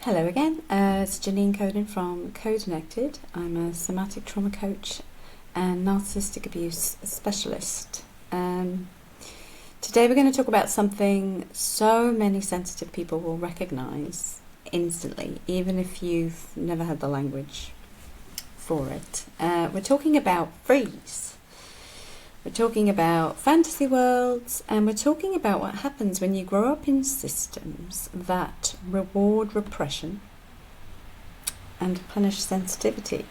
Hello again, it's Janine Koden from Connected. I'm a somatic trauma coach and narcissistic abuse specialist. Today we're going to talk about something so many sensitive people will recognise instantly, even if you've never had the language for it. We're talking about freeze. We're talking about fantasy worlds, and we're talking about what happens when you grow up in systems that reward repression and punish sensitivity.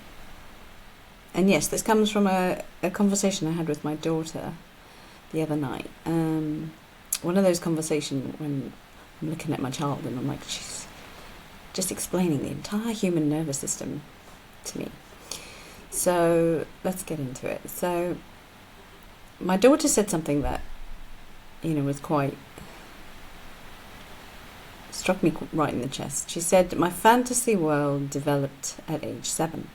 And yes, this comes from a conversation I had with my daughter the other night. One of those conversations when I'm looking at my child and I'm like, she's just explaining the entire human nervous system to me. So let's get into it. So my daughter said something that, was quite, struck me right in the chest. She said, my fantasy world developed at age 7.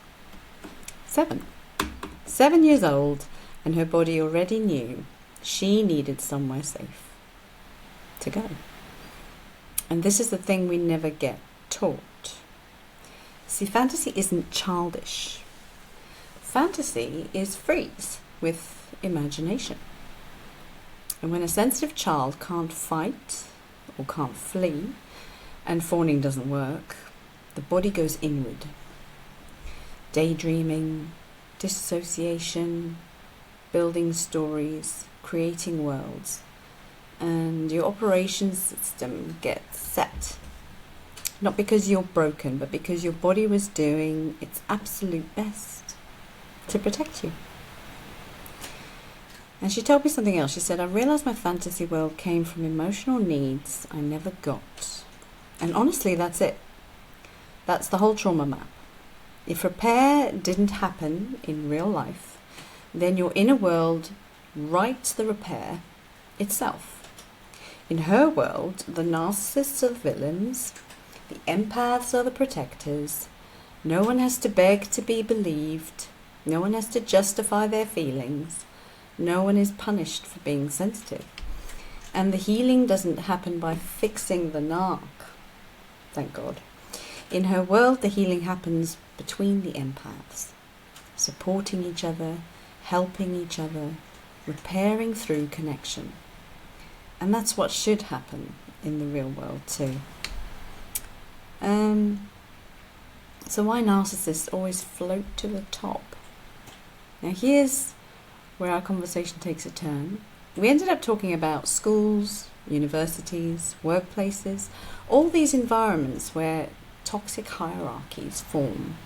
7 years old, and her body already knew she needed somewhere safe to go. And this is the thing we never get taught. See, fantasy isn't childish. Fantasy is freeze with imagination. And when a sensitive child can't fight or can't flee and fawning doesn't work, the body goes inward. Daydreaming, dissociation, building stories, creating worlds, and your operations system gets set. Not because you're broken, but because your body was doing its absolute best to protect you. And she told me something else. She said, I realised my fantasy world came from emotional needs I never got. And honestly, that's it. That's the whole trauma map. If repair didn't happen in real life, then your inner world writes the repair itself. In her world, the narcissists are the villains, the empaths are the protectors. No one has to beg to be believed. No one has to justify their feelings. No one is punished for being sensitive. And the healing doesn't happen by fixing the narc. Thank God. In her world, the healing happens between the empaths, supporting each other, helping each other, repairing through connection. And that's what should happen in the real world too. So why narcissists always float to the top? Now here's where our conversation takes a turn. We ended up talking about schools, universities, workplaces, all these environments where toxic hierarchies form.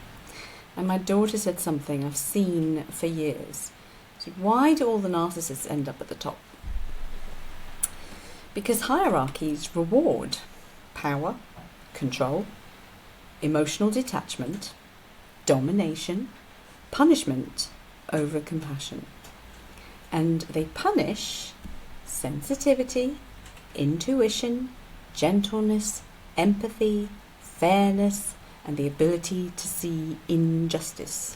And my daughter said something I've seen for years. She said, why do all the narcissists end up at the top? Because hierarchies reward power, control, emotional detachment, domination, punishment over compassion. And they punish sensitivity, intuition, gentleness, empathy, fairness, and the ability to see injustice.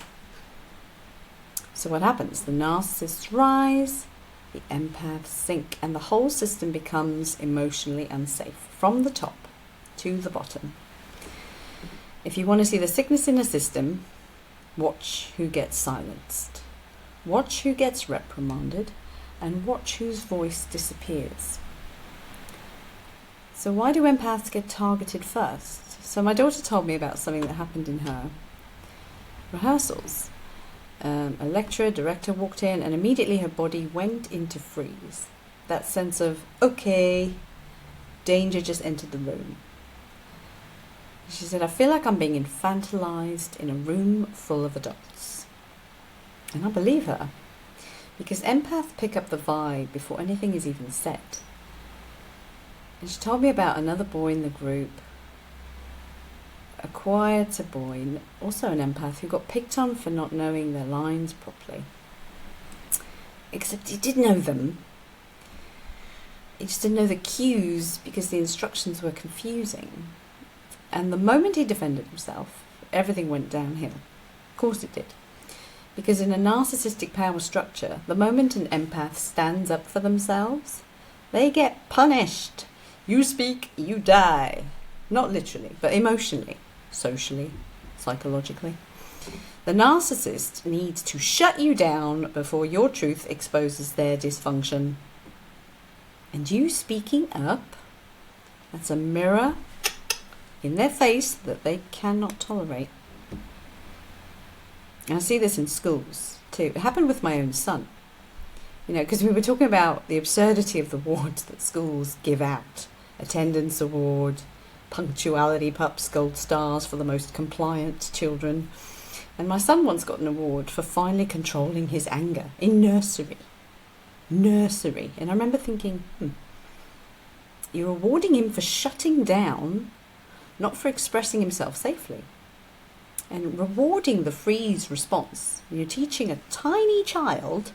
So what happens? The narcissists rise, the empaths sink, and the whole system becomes emotionally unsafe, from the top to the bottom. If you want to see the sickness in a system, watch who gets silenced. Watch who gets reprimanded, and watch whose voice disappears. So why do empaths get targeted first? So my daughter told me about something that happened in her rehearsals. A lecturer, director walked in, and immediately her body went into freeze. That sense of, okay, danger just entered the room. She said, I feel like I'm being infantilized in a room full of adults. And I believe her, because empaths pick up the vibe before anything is even said. And she told me about another boy in the group, a quieter boy, also an empath, who got picked on for not knowing their lines properly. Except he did know them. He just didn't know the cues because the instructions were confusing. And the moment he defended himself, everything went downhill. Of course it did. Because in a narcissistic power structure, the moment an empath stands up for themselves, they get punished. You speak, you die. Not literally, but emotionally, socially, psychologically. The narcissist needs to shut you down before your truth exposes their dysfunction. And you speaking up, that's a mirror in their face that they cannot tolerate. And I see this in schools too. It happened with my own son. Because we were talking about the absurdity of the awards that schools give out. Attendance award, punctuality pups, gold stars for the most compliant children. And my son once got an award for finally controlling his anger in nursery. And I remember thinking, you're awarding him for shutting down, not for expressing himself safely. And rewarding the freeze response. You're teaching a tiny child,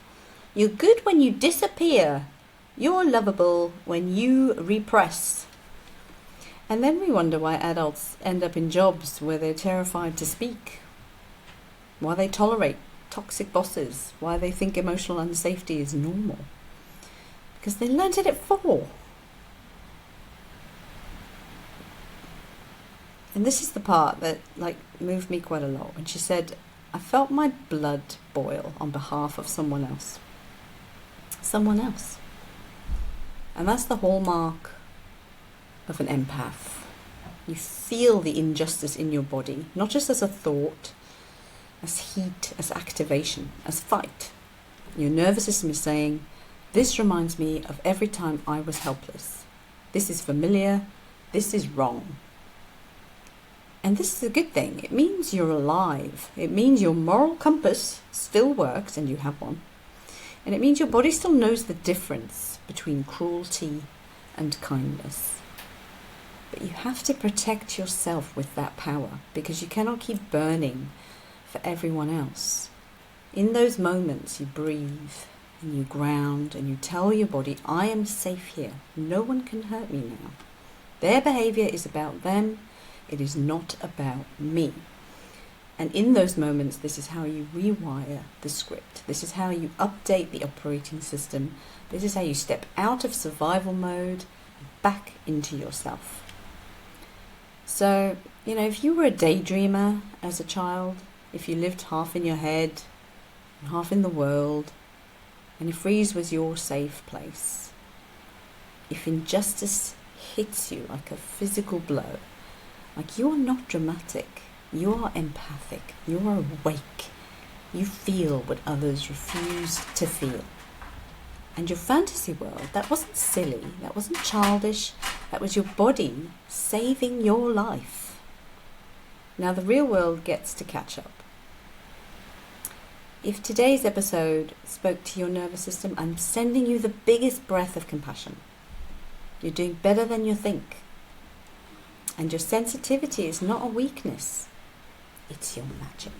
you're good when you disappear. You're lovable when you repress. And then we wonder why adults end up in jobs where they're terrified to speak. Why they tolerate toxic bosses. Why they think emotional unsafety is normal. Because they learned it at 4. And this is the part that moved me quite a lot. When she said, I felt my blood boil on behalf of someone else. Someone else. And that's the hallmark of an empath. You feel the injustice in your body, not just as a thought, as heat, as activation, as fight. Your nervous system is saying, this reminds me of every time I was helpless. This is familiar. This is wrong. And this is a good thing. It means you're alive. It means your moral compass still works, and you have one. And it means your body still knows the difference between cruelty and kindness. But you have to protect yourself with that power, because you cannot keep burning for everyone else. In those moments, you breathe and you ground and you tell your body, I am safe here. No one can hurt me now. Their behavior is about them. It is not about me. And in those moments, this is how you rewire the script. This is how you update the operating system. This is how you step out of survival mode back into yourself. So, if you were a daydreamer as a child, if you lived half in your head and half in the world, and if freeze was your safe place, if injustice hits you like a physical blow, you are not dramatic, you are empathic, you are awake, you feel what others refuse to feel. And your fantasy world, that wasn't silly, that wasn't childish, that was your body saving your life. Now the real world gets to catch up. If today's episode spoke to your nervous system, I'm sending you the biggest breath of compassion. You're doing better than you think. And your sensitivity is not a weakness, it's your magic.